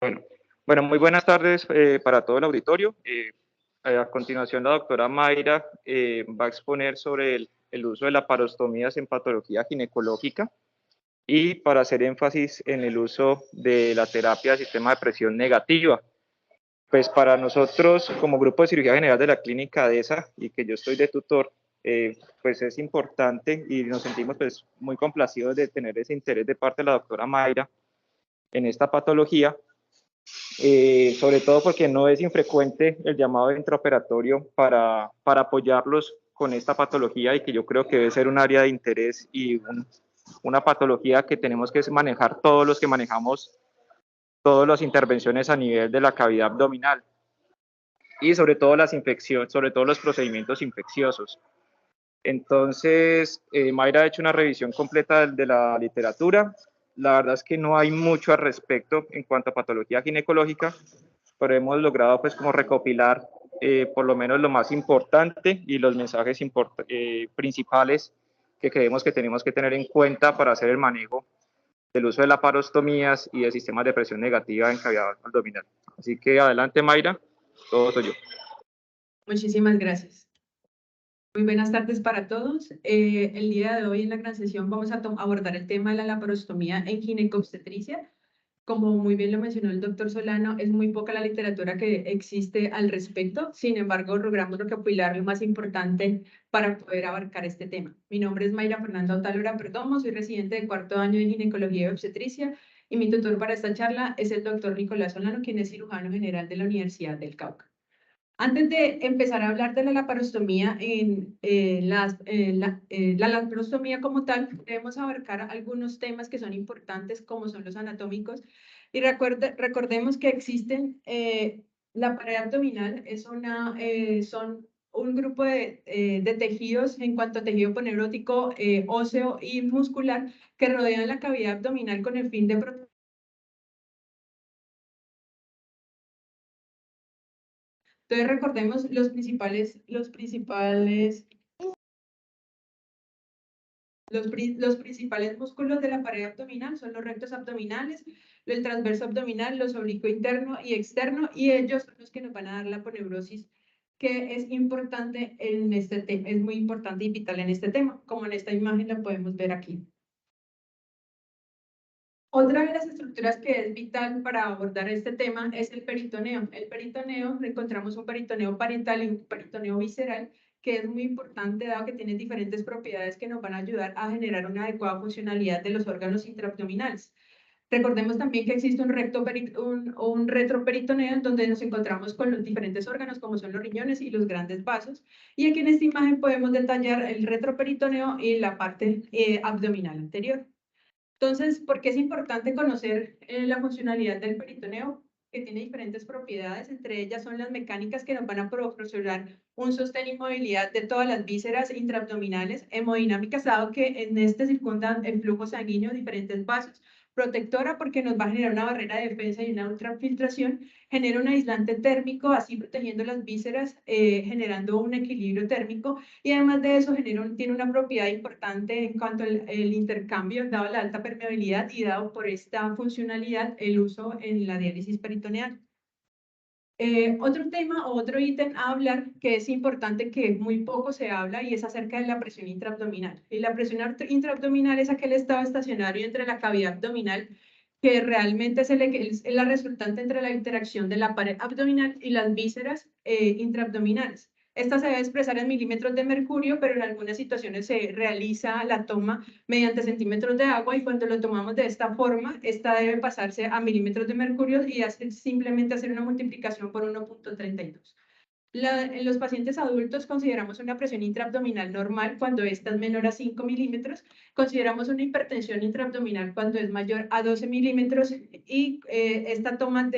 Bueno, bueno, muy buenas tardes para todo el auditorio. A continuación, la doctora Mayra va a exponer sobre el uso de laparostomías en patología ginecológica y para hacer énfasis en el uso de la terapia de sistema de presión negativa. Pues para nosotros, como grupo de cirugía general de la clínica DESA y que yo estoy de tutor, pues es importante y nos sentimos pues muy complacidos de tener ese interés de parte de la doctora Mayra en esta patología, sobre todo porque no es infrecuente el llamado intraoperatorio para apoyarlos con esta patología y que yo creo que debe ser un área de interés y una patología que tenemos que manejar todos los que manejamos todas las intervenciones a nivel de la cavidad abdominal y sobre todo las infecciones, sobre todo los procedimientos infecciosos. Entonces, Mayra ha hecho una revisión completa de la literatura. La verdad es que no hay mucho al respecto en cuanto a patología ginecológica, pero hemos logrado pues como recopilar por lo menos lo más importante y los mensajes principales que creemos que tenemos que tener en cuenta para hacer el manejo del uso de laparostomías y de sistemas de presión negativa en cavidad abdominal. Así que adelante, Mayra, todo tuyo. Muchísimas gracias. Muy buenas tardes para todos. El día de hoy en la gran sesión vamos a abordar el tema de la laparostomía en ginecobstetricia. Como muy bien lo mencionó el doctor Solano, es muy poca la literatura que existe al respecto. Sin embargo, logramos recopilar lo más importante para poder abarcar este tema. Mi nombre es Mayra Fernanda Otálora Perdomo, soy residente de cuarto año de ginecología y obstetricia y mi tutor para esta charla es el doctor Nicolás Solano, quien es cirujano general de la Universidad del Cauca. Antes de empezar a hablar de la laparostomía, la laparostomía como tal, debemos abarcar algunos temas que son importantes, como son los anatómicos. Y recordemos que existen, la pared abdominal son un grupo de tejidos en cuanto a tejido poneurótico, óseo y muscular que rodean la cavidad abdominal con el fin de proteger. Entonces recordemos los principales músculos de la pared abdominal son los rectos abdominales, el transverso abdominal, los oblicuo interno y externo, y ellos son los que nos van a dar la poneurosis, que es importante en este tema, es muy importante y vital en este tema, como en esta imagen la podemos ver aquí. Otra de las estructuras que es vital para abordar este tema es el peritoneo. El peritoneo, encontramos un peritoneo parietal y un peritoneo visceral, que es muy importante dado que tiene diferentes propiedades que nos van a ayudar a generar una adecuada funcionalidad de los órganos intraabdominales. Recordemos también que existe un retroperitoneo en donde nos encontramos con los diferentes órganos como son los riñones y los grandes vasos. Y aquí en esta imagen podemos detallar el retroperitoneo y la parte abdominal anterior. Entonces, ¿por qué es importante conocer la funcionalidad del peritoneo? Que tiene diferentes propiedades, entre ellas son las mecánicas que nos van a proporcionar un sostén y movilidad de todas las vísceras intraabdominales, hemodinámicas, dado que en este circundan el flujo sanguíneo, diferentes vasos, protectora porque nos va a generar una barrera de defensa y una ultrafiltración, genera un aislante térmico, así protegiendo las vísceras, generando un equilibrio térmico, y además de eso tiene una propiedad importante en cuanto al intercambio, dado la alta permeabilidad y dado por esta funcionalidad el uso en la diálisis peritoneal. Otro tema o otro ítem a hablar que es importante, que muy poco se habla, y es acerca de la presión intraabdominal. Y la presión intraabdominal es aquel estado estacionario entre la cavidad abdominal que realmente es la resultante entre la interacción de la pared abdominal y las vísceras intraabdominales. Esta se debe expresar en milímetros de mercurio, pero en algunas situaciones se realiza la toma mediante centímetros de agua, y cuando lo tomamos de esta forma, esta debe pasarse a milímetros de mercurio y simplemente hacer una multiplicación por 1.32. En los pacientes adultos consideramos una presión intraabdominal normal cuando esta es menor a 5 milímetros, consideramos una hipertensión intraabdominal cuando es mayor a 12 milímetros, y esta toma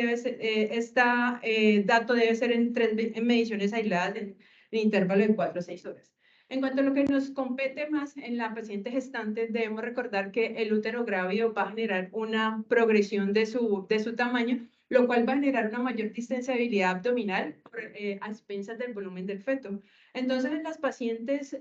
dato debe ser en mediciones aisladas en intervalo de 4 a 6 horas. En cuanto a lo que nos compete más en la paciente gestante, debemos recordar que el útero grávido va a generar una progresión de su tamaño, lo cual va a generar una mayor distensibilidad abdominal a expensas del volumen del feto. Entonces, en las pacientes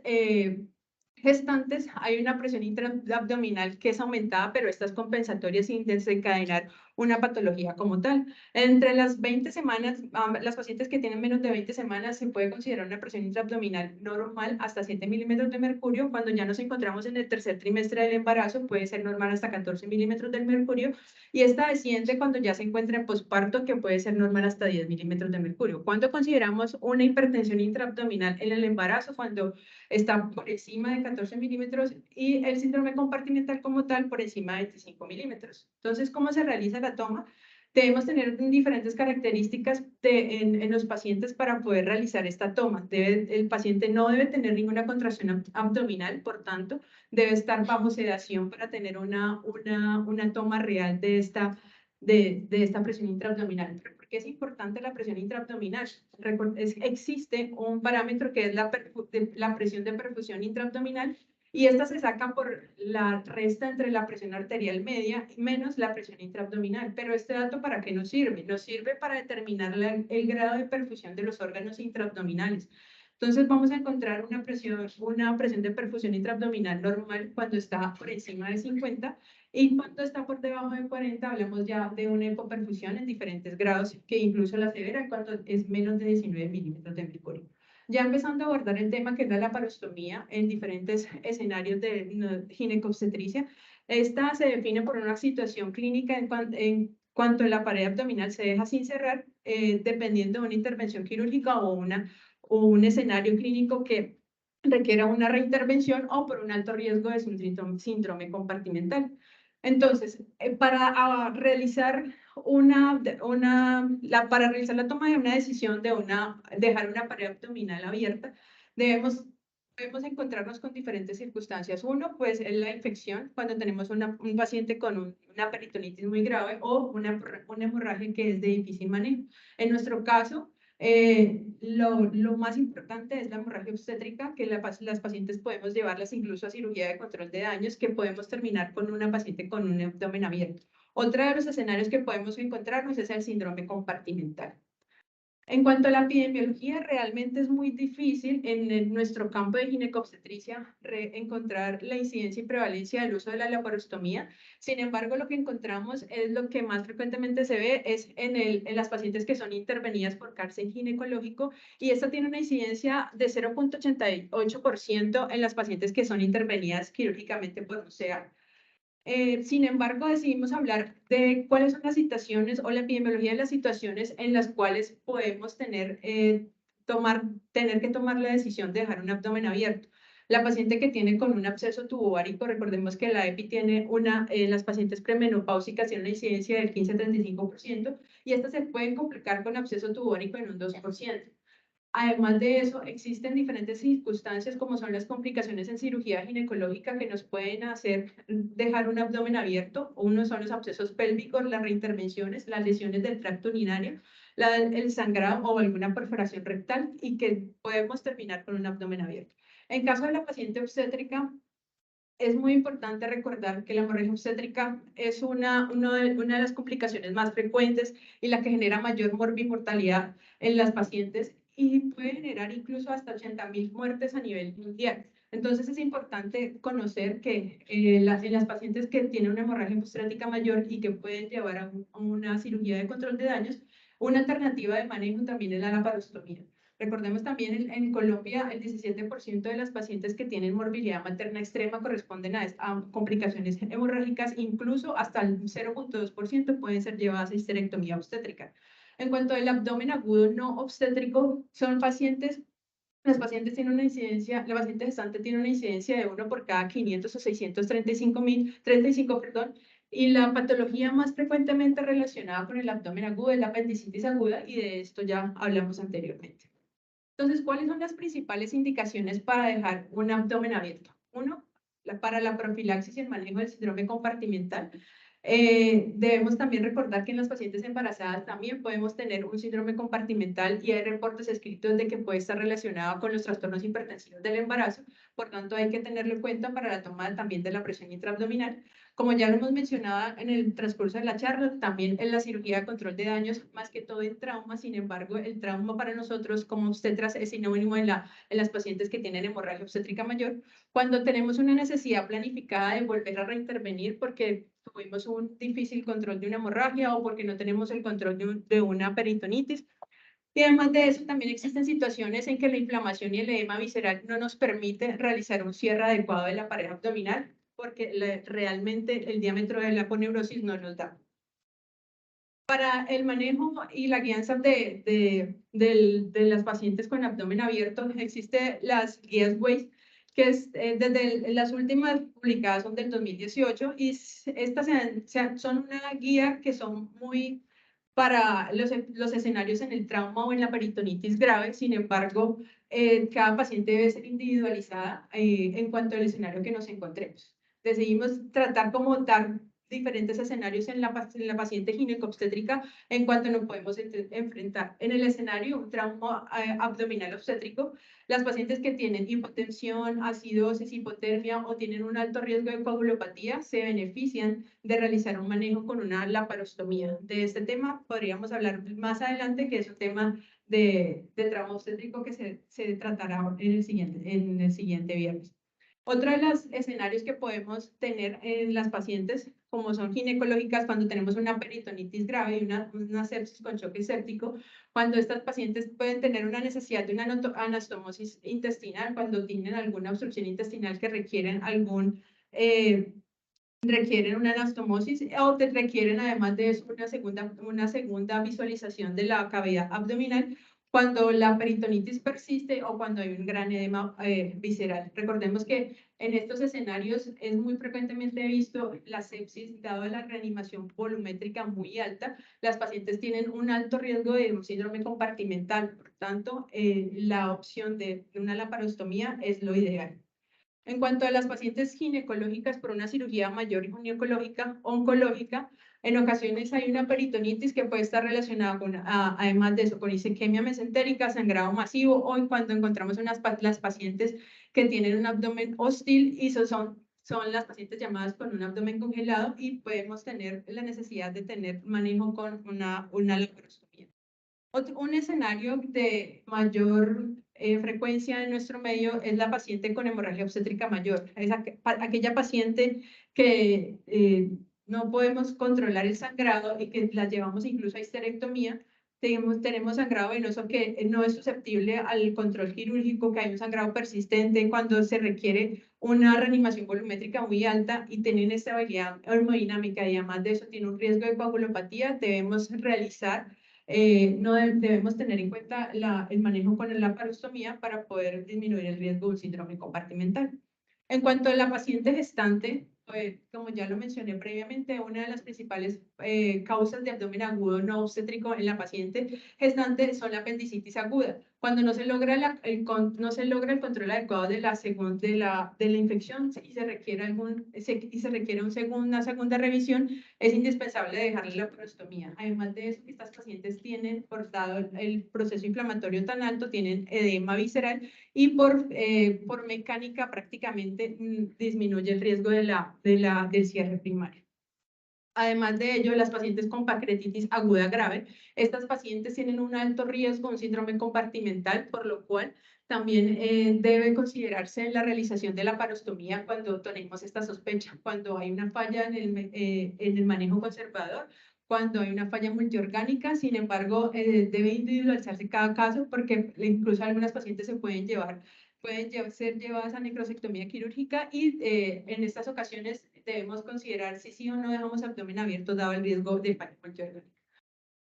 gestantes hay una presión intraabdominal que es aumentada, pero esta es compensatoria sin desencadenar una patología como tal. Entre las 20 semanas, las pacientes que tienen menos de 20 semanas se puede considerar una presión intraabdominal normal hasta 7 milímetros de mercurio. Cuando ya nos encontramos en el tercer trimestre del embarazo, puede ser normal hasta 14 milímetros de mercurio. Y esta desciende cuando ya se encuentra en posparto, que puede ser normal hasta 10 milímetros de mercurio. ¿Cuándo consideramos una hipertensión intraabdominal en el embarazo? Cuando está por encima de 14 milímetros y el síndrome compartimental como tal por encima de 25 milímetros. Entonces, ¿cómo se realiza la toma? Debemos tener diferentes características en los pacientes para poder realizar esta toma. El paciente no debe tener ninguna contracción abdominal, por tanto, debe estar bajo sedación para tener una toma real de esta presión intraabdominal. ¿Pero por qué es importante la presión intraabdominal? Existe un parámetro que es la presión de perfusión intraabdominal, y esta se saca por la resta entre la presión arterial media menos la presión intraabdominal. Pero este dato, ¿para qué nos sirve? Nos sirve para determinar el grado de perfusión de los órganos intraabdominales. Entonces vamos a encontrar una presión de perfusión intraabdominal normal cuando está por encima de 50, y cuando está por debajo de 40 hablamos ya de una hipoperfusión en diferentes grados, que incluso la severa cuando es menos de 19 milímetros de mercurio. Ya empezando a abordar el tema que es la laparostomía en diferentes escenarios de ginecobstetricia, esta se define por una situación clínica en cuanto la pared abdominal se deja sin cerrar, dependiendo de una intervención quirúrgica o un escenario clínico que requiera una reintervención o por un alto riesgo de síndrome compartimental. Entonces, para realizar para realizar la toma de una decisión de dejar una pared abdominal abierta, debemos encontrarnos con diferentes circunstancias. Uno, pues, es la infección, cuando tenemos un paciente con una peritonitis muy grave o una hemorragia que es de difícil manejo. En nuestro caso, lo más importante es la hemorragia obstétrica, que las pacientes podemos llevarlas incluso a cirugía de control de daños, que podemos terminar con una paciente con un abdomen abierto. Otro de los escenarios que podemos encontrarnos es el síndrome compartimental. En cuanto a la epidemiología, realmente es muy difícil en nuestro campo de ginecobstetricia encontrar la incidencia y prevalencia del uso de la laparostomía. Sin embargo, lo que encontramos es lo que más frecuentemente se ve es en las pacientes que son intervenidas por cáncer ginecológico, y esta tiene una incidencia de 0.88% en las pacientes que son intervenidas quirúrgicamente por UCA. Sin embargo, decidimos hablar de cuáles son las situaciones o la epidemiología de las situaciones en las cuales podemos tener que tomar la decisión de dejar un abdomen abierto. La paciente que tiene con un absceso tubovárico, recordemos que la EPI tiene las pacientes premenopáusicas tienen una incidencia del 15-35%, y estas se pueden complicar con absceso tubovárico en un 2%. Además de eso, existen diferentes circunstancias como son las complicaciones en cirugía ginecológica que nos pueden hacer dejar un abdomen abierto. Uno son los abscesos pélvicos, las reintervenciones, las lesiones del tracto urinario, el sangrado o alguna perforación rectal, y que podemos terminar con un abdomen abierto. En caso de la paciente obstétrica, es muy importante recordar que la hemorragia obstétrica es una de las complicaciones más frecuentes y la que genera mayor morbimortalidad en las pacientes, y puede generar incluso hasta 80.000 muertes a nivel mundial. Entonces es importante conocer que en las pacientes que tienen una hemorragia obstétrica mayor y que pueden llevar a una cirugía de control de daños, una alternativa de manejo también es la laparostomía. Recordemos también en Colombia el 17% de las pacientes que tienen morbilidad materna extrema corresponden a complicaciones hemorrágicas, incluso hasta el 0.2% pueden ser llevadas a histerectomía obstétrica. En cuanto al abdomen agudo no obstétrico, las pacientes tienen una incidencia, la paciente gestante tiene una incidencia de 1 por cada 500 o 635, perdón, y la patología más frecuentemente relacionada con el abdomen agudo es la apendicitis aguda, y de esto ya hablamos anteriormente. Entonces, ¿cuáles son las principales indicaciones para dejar un abdomen abierto? Uno, para la profilaxis y el manejo del síndrome compartimental. Debemos también recordar que en las pacientes embarazadas también podemos tener un síndrome compartimental, y hay reportes escritos de que puede estar relacionado con los trastornos hipertensivos del embarazo. Por tanto, hay que tenerlo en cuenta para la toma también de la presión intraabdominal. Como ya lo hemos mencionado en el transcurso de la charla, también en la cirugía de control de daños, más que todo en trauma. Sin embargo, el trauma para nosotros como obstetras es sinónimo en las pacientes que tienen hemorragia obstétrica mayor, cuando tenemos una necesidad planificada de volver a reintervenir porque tuvimos un difícil control de una hemorragia o porque no tenemos el control de una peritonitis. Y además de eso, también existen situaciones en que la inflamación y el edema visceral no nos permite realizar un cierre adecuado de la pared abdominal porque realmente el diámetro de la aponeurosis no nos da. Para el manejo y la guianza de las pacientes con abdomen abierto, existen las guías WAIS, que desde las últimas publicadas son del 2018, y estas son una guía que son muy para los escenarios en el trauma o en la peritonitis grave. Sin embargo, cada paciente debe ser individualizada en cuanto al escenario que nos encontremos. Decidimos tratar como dar diferentes escenarios en la paciente ginecobstétrica en cuanto nos podemos enfrentar. En el escenario, un trauma abdominal obstétrico, las pacientes que tienen hipotensión, acidosis, hipotermia o tienen un alto riesgo de coagulopatía se benefician de realizar un manejo con una laparostomía. De este tema podríamos hablar más adelante, que es un tema de trauma obstétrico que se tratará en el siguiente viernes. Otro de los escenarios que podemos tener en las pacientes, como son ginecológicas, cuando tenemos una peritonitis grave y una sepsis con choque séptico, cuando estas pacientes pueden tener una necesidad de una anastomosis intestinal, cuando tienen alguna obstrucción intestinal que requieren requieren una anastomosis o requieren además de eso una segunda visualización de la cavidad abdominal cuando la peritonitis persiste o cuando hay un gran edema visceral. Recordemos que en estos escenarios es muy frecuentemente visto la sepsis dado a la reanimación volumétrica muy alta. Las pacientes tienen un alto riesgo de un síndrome compartimental, por tanto, la opción de una laparostomía es lo ideal. En cuanto a las pacientes ginecológicas por una cirugía mayor ginecológica oncológica, en ocasiones hay una peritonitis que puede estar relacionada con, además de eso, con isquemia mesentérica, sangrado masivo, o en cuanto encontramos las pacientes que tienen un abdomen hostil, y son las pacientes llamadas con un abdomen congelado, y podemos tener la necesidad de tener manejo con una laparostomía. Un escenario de mayor frecuencia en nuestro medio es la paciente con hemorragia obstétrica mayor. Es aquella paciente que no podemos controlar el sangrado y que la llevamos incluso a histerectomía. Tenemos sangrado venoso que no es susceptible al control quirúrgico, que hay un sangrado persistente cuando se requiere una reanimación volumétrica muy alta y tiene inestabilidad hemodinámica, y además de eso tiene un riesgo de coagulopatía. Debemos realizar no debemos tener en cuenta el manejo con la laparostomía para poder disminuir el riesgo de un síndrome compartimental. En cuanto a la paciente gestante, como ya lo mencioné previamente, una de las principales causas de abdomen agudo no obstétrico en la paciente gestante son la apendicitis aguda. Cuando no se logra no se logra el control adecuado de la infección y se requiere, una segunda revisión, es indispensable dejarle la laparostomía. Además de eso, estas pacientes tienen, por dado el proceso inflamatorio tan alto, tienen edema visceral y por mecánica prácticamente disminuye el riesgo del cierre primario. Además de ello, las pacientes con pancreatitis aguda grave, estas pacientes tienen un alto riesgo, un síndrome compartimental, por lo cual también debe considerarse la realización de la laparostomía cuando tenemos esta sospecha, cuando hay una falla en el manejo conservador, cuando hay una falla multiorgánica. Sin embargo, debe individualizarse cada caso porque incluso algunas pacientes pueden ser llevadas a necrosectomía quirúrgica, y en estas ocasiones debemos considerar si sí o no dejamos abdomen abierto dado el riesgo de falla multiorgánica.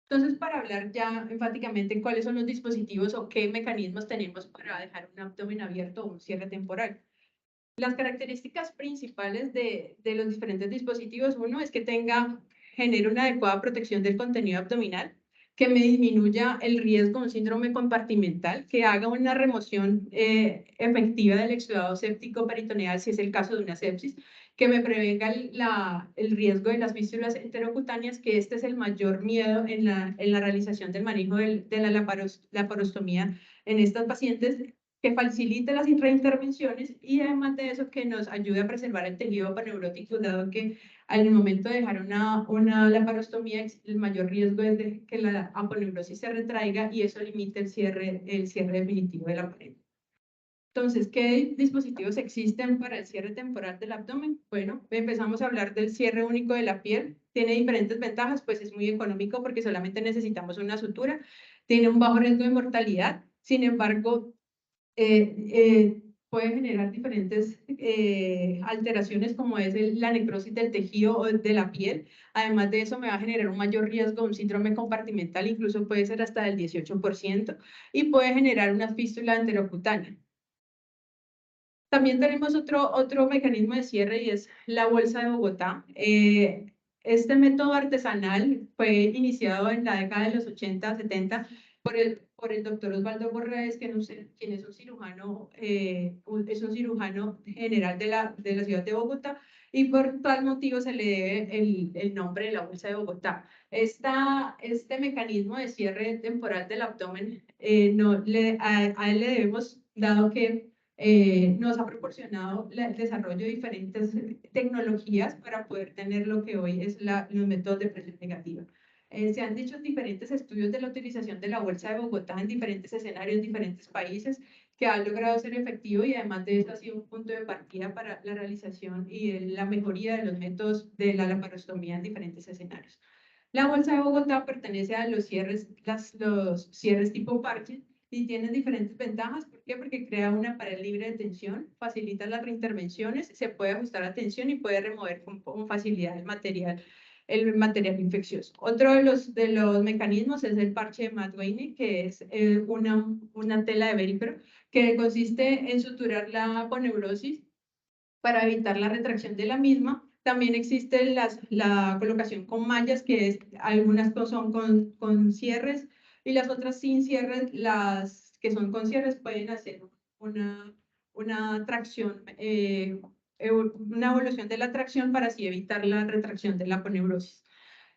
Entonces, para hablar ya enfáticamente cuáles son los dispositivos o qué mecanismos tenemos para dejar un abdomen abierto o un cierre temporal. Las características principales de los diferentes dispositivos: uno es que genere una adecuada protección del contenido abdominal, que me disminuya el riesgo de un síndrome compartimental, que haga una remoción efectiva del exudado séptico peritoneal si es el caso de una sepsis, que me prevenga el riesgo de las fístulas enterocutáneas, que este es el mayor miedo en la realización del manejo de la laparostomía en estas pacientes. que facilite las reintervenciones y además de eso que nos ayude a preservar el tejido aponeurótico, dado que al momento de dejar una laparostomía el mayor riesgo es de que la aponeurosis se retraiga y eso limite el cierre definitivo de la pared. Entonces, ¿qué dispositivos existen para el cierre temporal del abdomen? Bueno, empezamos a hablar del cierre único de la piel. Tiene diferentes ventajas, pues es muy económico porque solamente necesitamos una sutura. Tiene un bajo riesgo de mortalidad. Sin embargo, puede generar diferentes alteraciones como es la necrosis del tejido o de la piel. Además de eso, me va a generar un mayor riesgo, un síndrome compartimental, incluso puede ser hasta del 18%, y puede generar una fístula enterocutánea. También tenemos otro mecanismo de cierre y es la bolsa de Bogotá. Este método artesanal fue iniciado en la década de los 80, 70 por el doctor Osvaldo Borraes, quien es un cirujano, es un cirujano general de la ciudad de Bogotá, y por tal motivo se le debe el nombre de la bolsa de Bogotá. Este mecanismo de cierre temporal del abdomen, a él le debemos, dado que nos ha proporcionado el desarrollo de diferentes tecnologías para poder tener lo que hoy es los métodos de presión negativa. Se han hecho diferentes estudios de la utilización de la bolsa de Bogotá en diferentes escenarios, en diferentes países, que ha logrado ser efectivo y además de eso ha sido un punto de partida para la realización y la mejoría de los métodos de la laparostomía en diferentes escenarios. La bolsa de Bogotá pertenece a los los cierres tipo parche y tiene diferentes ventajas. ¿Por qué? Porque crea una pared libre de tensión, facilita las reintervenciones, se puede ajustar la tensión y puede remover con facilidad el material infeccioso. Otro de los mecanismos es el parche de Matt Wayne, que es una tela de velcro que consiste en suturar la aponeurosis para evitar la retracción de la misma. También existe la colocación con mallas, que es, algunas son con cierres y las otras sin cierres. Las que son con cierres pueden hacer una tracción, una evolución de la tracción para así evitar la retracción de la aponeurosis.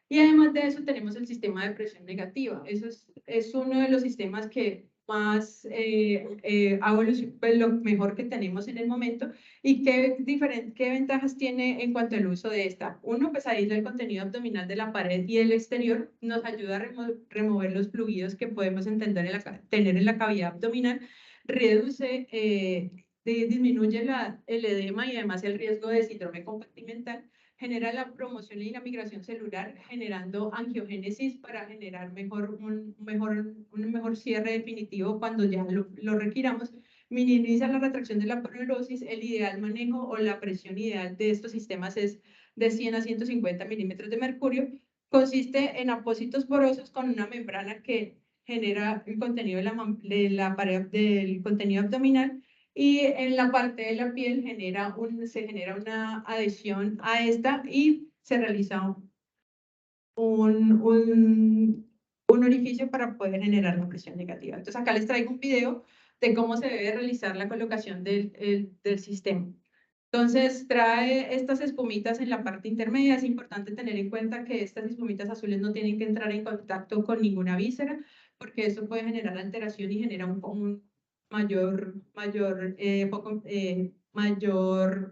Y además de eso tenemos el sistema de presión negativa. Eso es uno de los sistemas que más pues lo mejor que tenemos en el momento. ¿Y qué ventajas tiene en cuanto al uso de esta? Uno, pues aísla el contenido abdominal de la pared y del exterior, nos ayuda a remover los fluidos que podemos tener en la cavidad abdominal, reduce, disminuye el edema y además el riesgo de síndrome compartimental, genera la promoción y la migración celular, generando angiogénesis para generar un mejor cierre definitivo cuando ya lo requiramos, minimiza la retracción de la aponeurosis. El ideal manejo o la presión ideal de estos sistemas es de 100 a 150 milímetros de mercurio. Consiste en apósitos porosos con una membrana que genera el contenido de la pared del contenido abdominal, y en la parte de la piel se genera una adhesión a esta y se realiza un orificio para poder generar la presión negativa. Entonces acá les traigo un video de cómo se debe realizar la colocación del sistema. Entonces trae estas espumitas en la parte intermedia. Es importante tener en cuenta que estas espumitas azules no tienen que entrar en contacto con ninguna víscera, porque eso puede generar alteración y genera un mayor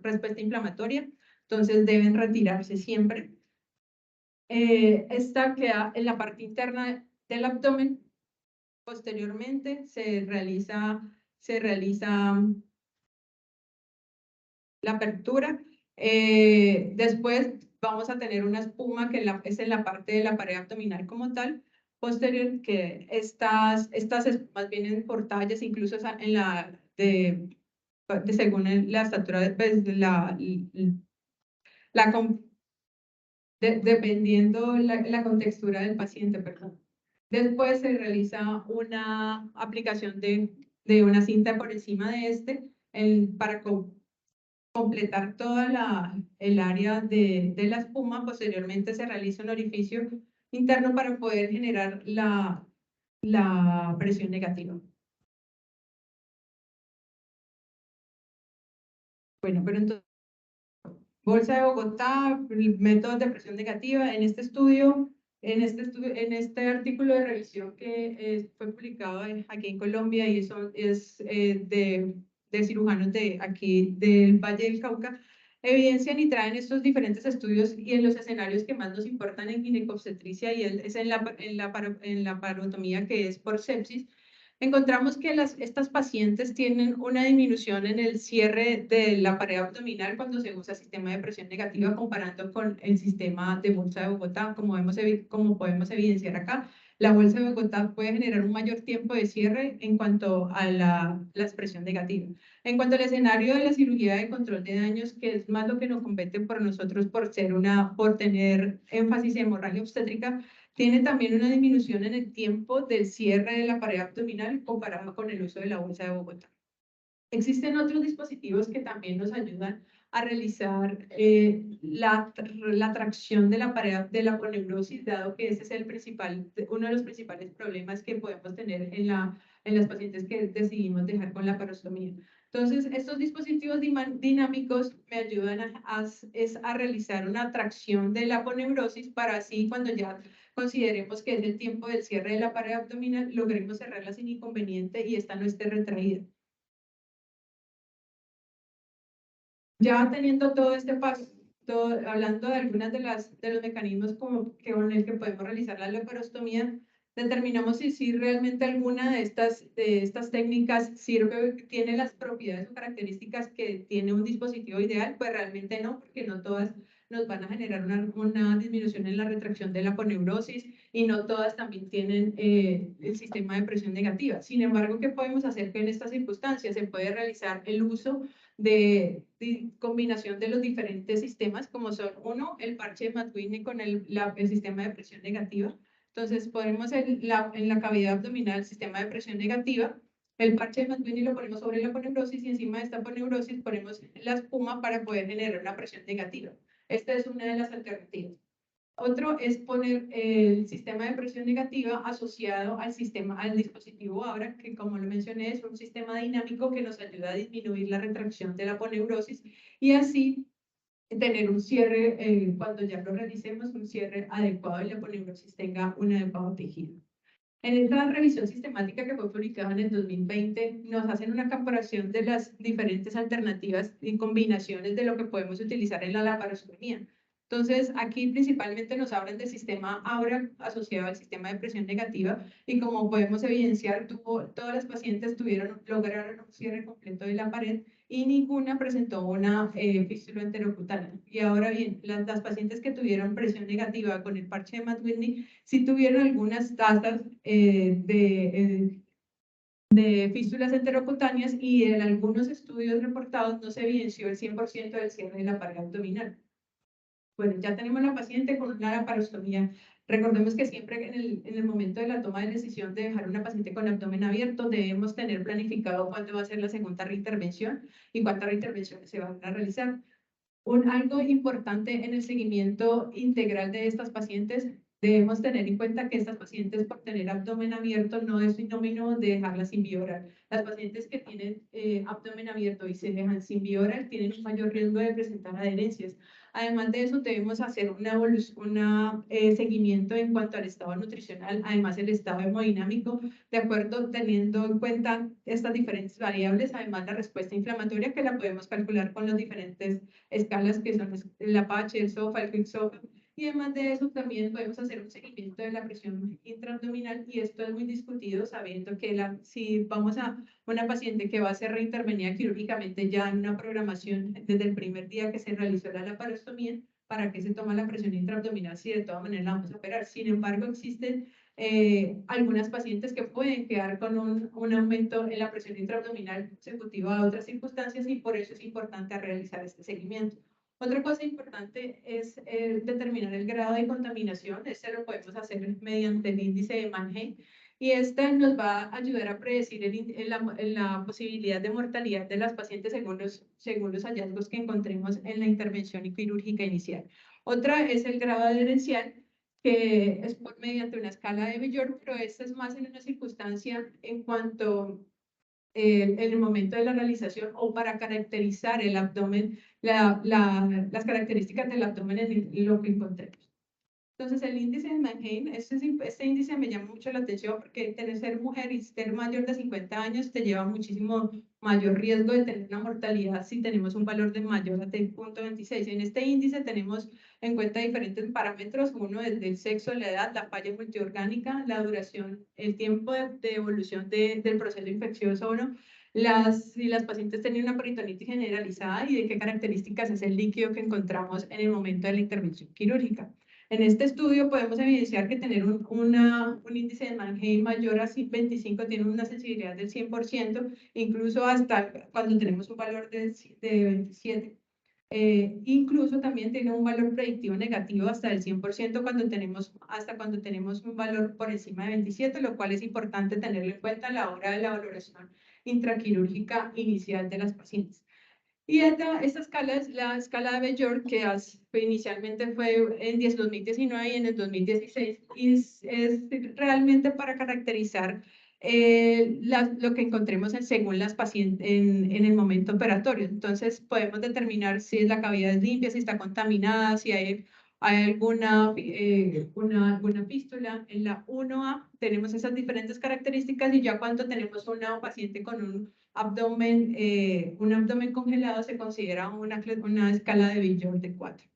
respuesta inflamatoria. Entonces deben retirarse siempre. Esta queda en la parte interna del abdomen. Posteriormente se realiza la apertura. Después vamos a tener una espuma que es en la parte de la pared abdominal como tal. Posterior, que estas espumas vienen por tallas, incluso en según la estatura, pues, dependiendo la contextura del paciente, perdón. Después se realiza una aplicación de una cinta por encima de para completar toda el área de la espuma. Posteriormente se realiza un orificio interno para poder generar la presión negativa. Bueno, pero entonces, bolsa de Bogotá, métodos de presión negativa. En este estudio en este artículo de revisión que fue publicado aquí en Colombia y eso es de cirujanos de aquí del Valle del Cauca, evidencian y traen estos diferentes estudios y en los escenarios que más nos importan en ginecobstetricia y es en la parotomía que es por sepsis. Encontramos que estas pacientes tienen una disminución en el cierre de la pared abdominal cuando se usa sistema de presión negativa comparando con el sistema de bolsa de Bogotá. Como podemos evidenciar acá, la bolsa de Bogotá puede generar un mayor tiempo de cierre en cuanto a la expresión negativa. En cuanto al escenario de la cirugía de control de daños, que es más lo que nos compete por nosotros por tener énfasis en hemorragia obstétrica, tiene también una disminución en el tiempo del cierre de la pared abdominal comparado con el uso de la bolsa de Bogotá. Existen otros dispositivos que también nos ayudan a realizar la tracción de la pared de la aponeurosis, dado que ese es uno de los principales problemas que podemos tener en las pacientes que decidimos dejar con la parostomía. Entonces, estos dispositivos dinámicos me ayudan a realizar una tracción de la aponeurosis para así cuando ya consideremos que es el tiempo del cierre de la pared abdominal, logremos cerrarla sin inconveniente y esta no esté retraída. Ya teniendo todo este paso, hablando de algunas de los mecanismos con el que podemos realizar la laparostomía, determinamos si realmente alguna de estas técnicas tiene las propiedades o características que tiene un dispositivo ideal, pues realmente no, porque no todas nos van a generar una disminución en la retracción de la aponeurosis y no todas también tienen el sistema de presión negativa. Sin embargo, ¿qué podemos hacer en estas circunstancias? Se puede realizar el uso de combinación de los diferentes sistemas, como son, uno, el parche de Matt-Whitney con el sistema de presión negativa. Entonces, ponemos en la cavidad abdominal el sistema de presión negativa, el parche de Matt-Whitney lo ponemos sobre la aponeurosis y encima de esta aponeurosis ponemos la espuma para poder generar una presión negativa. Esta es una de las alternativas. Otro es poner el sistema de presión negativa asociado al dispositivo Abra, que como lo mencioné es un sistema dinámico que nos ayuda a disminuir la retracción de la aponeurosis y así tener un cierre, cuando ya lo realicemos, un cierre adecuado y la aponeurosis tenga un adecuado tejido. En esta revisión sistemática que fue publicada en el 2020, nos hacen una comparación de las diferentes alternativas y combinaciones de lo que podemos utilizar en la laparostomía. Entonces, aquí principalmente nos hablan del sistema Abra asociado al sistema de presión negativa y como podemos evidenciar, todas las pacientes lograron un cierre completo de la pared y ninguna presentó una fístula enterocutánea. Y ahora bien, las pacientes que tuvieron presión negativa con el parche de Matt-Whitney sí tuvieron algunas tasas de fístulas enterocutáneas y en algunos estudios reportados no se evidenció el 100% del cierre de la pared abdominal. Bueno, ya tenemos la paciente con una laparostomía. Recordemos que siempre en el momento de la toma de decisión de dejar una paciente con abdomen abierto, debemos tener planificado cuándo va a ser la segunda reintervención y cuántas reintervenciones se van a realizar. Algo importante en el seguimiento integral de estas pacientes, debemos tener en cuenta que estas pacientes por tener abdomen abierto no es sinónimo de dejarlas sin bioral. Las pacientes que tienen abdomen abierto y se dejan sin bioral tienen un mayor riesgo de presentar adherencias. Además de eso, debemos hacer un seguimiento en cuanto al estado nutricional, además el estado hemodinámico, de acuerdo, teniendo en cuenta estas diferentes variables, además la respuesta inflamatoria que la podemos calcular con los diferentes escalas que son el Apache, el SOFA, el QuickSOFA, y además de eso también podemos hacer un seguimiento de la presión intraabdominal y esto es muy discutido sabiendo que si vamos a una paciente que va a ser reintervenida quirúrgicamente ya en una programación desde el primer día que se realizó la laparostomía, ¿para qué se toma la presión intraabdominal si de todas maneras la vamos a operar? Sin embargo, existen algunas pacientes que pueden quedar con un aumento en la presión intraabdominal consecutivo a otras circunstancias y por eso es importante realizar este seguimiento. Otra cosa importante es determinar el grado de contaminación. Este lo podemos hacer mediante el índice de Mannheim y este nos va a ayudar a predecir la posibilidad de mortalidad de las pacientes según los hallazgos que encontremos en la intervención quirúrgica inicial. Otra es el grado adherencial, que es mediante una escala de Bjork, pero esta es más en una circunstancia en cuanto en el momento de la realización o para caracterizar el abdomen, las características del abdomen en lo que encontremos. Entonces, el índice de Mannheim, este índice me llama mucho la atención porque ser mujer y ser mayor de 50 años te lleva muchísimo mayor riesgo de tener una mortalidad si tenemos un valor de mayor a 0.26. En este índice tenemos en cuenta diferentes parámetros, uno es el sexo, la edad, la falla multiorgánica, la duración, el tiempo de evolución del proceso infeccioso o no, si las pacientes tenían una peritonitis generalizada y de qué características es el líquido que encontramos en el momento de la intervención quirúrgica. En este estudio podemos evidenciar que tener un índice de Mannheim mayor a 25 tiene una sensibilidad del 100%, incluso hasta cuando tenemos un valor de 27. Incluso también tiene un valor predictivo negativo hasta el 100% hasta cuando tenemos un valor por encima de 27, lo cual es importante tenerlo en cuenta a la hora de la valoración intraquirúrgica inicial de las pacientes. Y esta escala es la escala de Bjork, que inicialmente fue en 2019 y en el 2016, y es realmente para caracterizar lo que encontremos según las pacientes en el momento operatorio. Entonces, podemos determinar si la cavidad es limpia, si está contaminada, si hay alguna fístula. En la 1A tenemos esas diferentes características, y ya cuando tenemos una paciente con un abdomen congelado se considera una escala de Bjork de 4.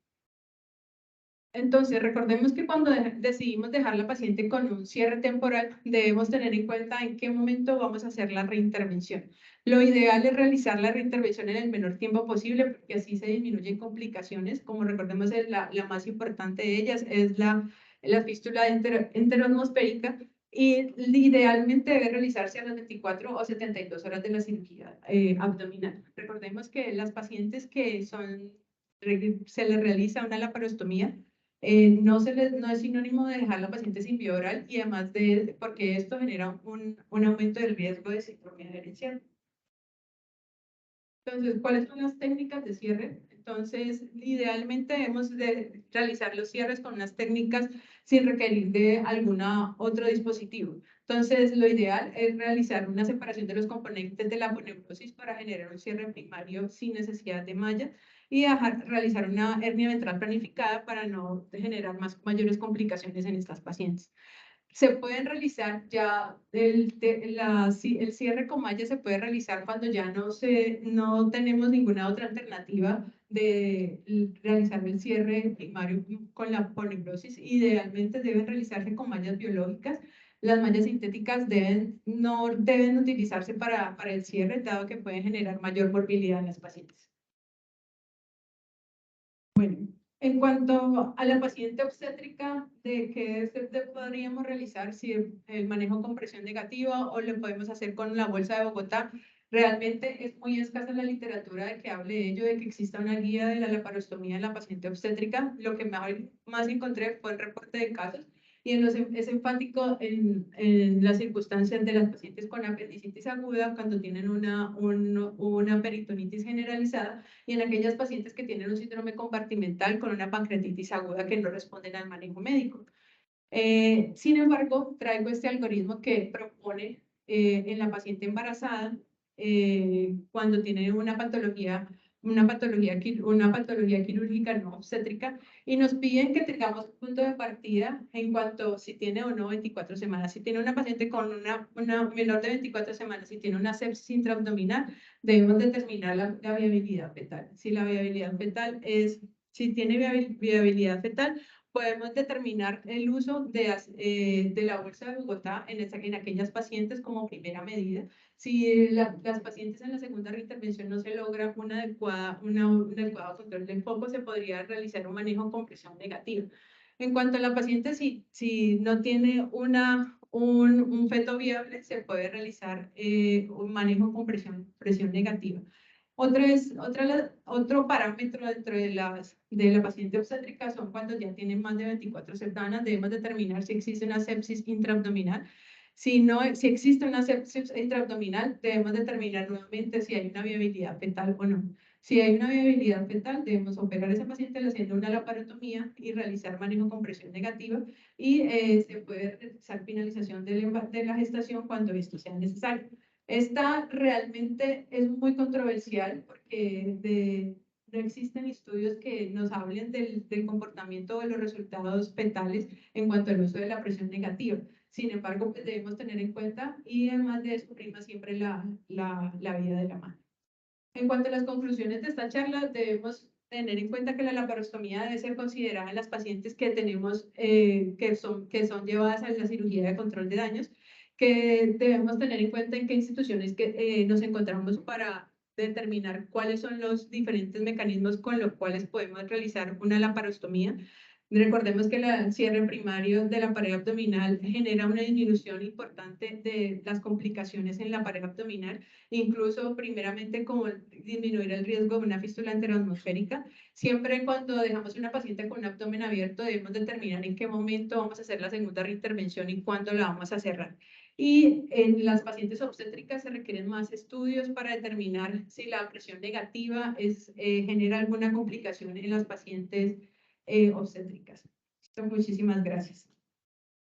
Entonces, recordemos que cuando decidimos dejar a la paciente con un cierre temporal, debemos tener en cuenta en qué momento vamos a hacer la reintervención. Lo ideal es realizar la reintervención en el menor tiempo posible, porque así se disminuyen complicaciones. Como recordemos, la más importante de ellas es la fístula enteroatmosférica, y idealmente debe realizarse a las 24 o 72 horas de la cirugía abdominal. Recordemos que las pacientes que se les realiza una laparostomía, no es sinónimo de dejar a la paciente sin vía oral, y además porque esto genera un aumento del riesgo de síndrome herencial. Entonces, ¿cuáles son las técnicas de cierre? Entonces, idealmente debemos de realizar los cierres con unas técnicas sin requerir de algún otro dispositivo. Entonces, lo ideal es realizar una separación de los componentes de la aponeurosis para generar un cierre primario sin necesidad de malla, y realizar una hernia ventral planificada para no generar mayores complicaciones en estas pacientes. Se pueden realizar ya, el cierre con malla se puede realizar cuando ya no tenemos ninguna otra alternativa de realizar el cierre primario con la poneurosis. Idealmente deben realizarse con mallas biológicas. Las mallas sintéticas no deben utilizarse para el cierre, dado que pueden generar mayor morbilidad en las pacientes. Bueno, en cuanto a la paciente obstétrica, ¿de qué podríamos realizar? Si el manejo con presión negativa o lo podemos hacer con la bolsa de Bogotá. Realmente es muy escasa la literatura de que hable de ello, de que exista una guía de la laparostomía en la paciente obstétrica. Lo que más encontré fue el reporte de casos, y es enfático en las circunstancias de las pacientes con apendicitis aguda cuando tienen una peritonitis generalizada, y en aquellas pacientes que tienen un síndrome compartimental con una pancreatitis aguda que no responden al manejo médico. Sin embargo, traigo este algoritmo que propone en la paciente embarazada, cuando tiene una patología quirúrgica no obstétrica, y nos piden que tengamos un punto de partida en cuanto si tiene o no 24 semanas. Si tiene una paciente con una menor de 24 semanas, si tiene una sepsis intraabdominal, debemos determinar la viabilidad fetal. Si tiene viabilidad fetal, podemos determinar el uso de la bolsa de Bogotá en aquellas pacientes como primera medida. Si las pacientes en la segunda reintervención no se logra un adecuado control del foco, se podría realizar un manejo con presión negativa. En cuanto a la paciente, si no tiene un feto viable, se puede realizar un manejo con presión negativa. Otro parámetro dentro de la paciente obstétrica son cuando ya tienen más de 24 semanas. Debemos determinar si existe una sepsis intraabdominal. Si existe una sepsis intraabdominal, debemos determinar nuevamente si hay una viabilidad fetal o no. Si hay una viabilidad fetal, debemos operar a esa paciente haciendo una laparotomía y realizar manejo con presión negativa, y se puede realizar finalización de la gestación cuando esto sea necesario. Esta realmente es muy controversial porque no existen estudios que nos hablen del comportamiento de los resultados fetales en cuanto al uso de la presión negativa. Sin embargo, pues debemos tener en cuenta, y además de eso, prima siempre la vida de la madre. En cuanto a las conclusiones de esta charla, debemos tener en cuenta que la laparostomía debe ser considerada en las pacientes que tenemos, que son llevadas a la cirugía de control de daños, que debemos tener en cuenta en qué instituciones nos encontramos para determinar cuáles son los diferentes mecanismos con los cuales podemos realizar una laparostomía. Recordemos que el cierre primario de la pared abdominal genera una disminución importante de las complicaciones en la pared abdominal, incluso primeramente como disminuir el riesgo de una fístula enteroatmosférica. Siempre cuando dejamos una paciente con un abdomen abierto debemos determinar en qué momento vamos a hacer la segunda reintervención y cuándo la vamos a cerrar. Y en las pacientes obstétricas se requieren más estudios para determinar si la presión negativa genera alguna complicación en las pacientes obstétricas. Muchísimas gracias.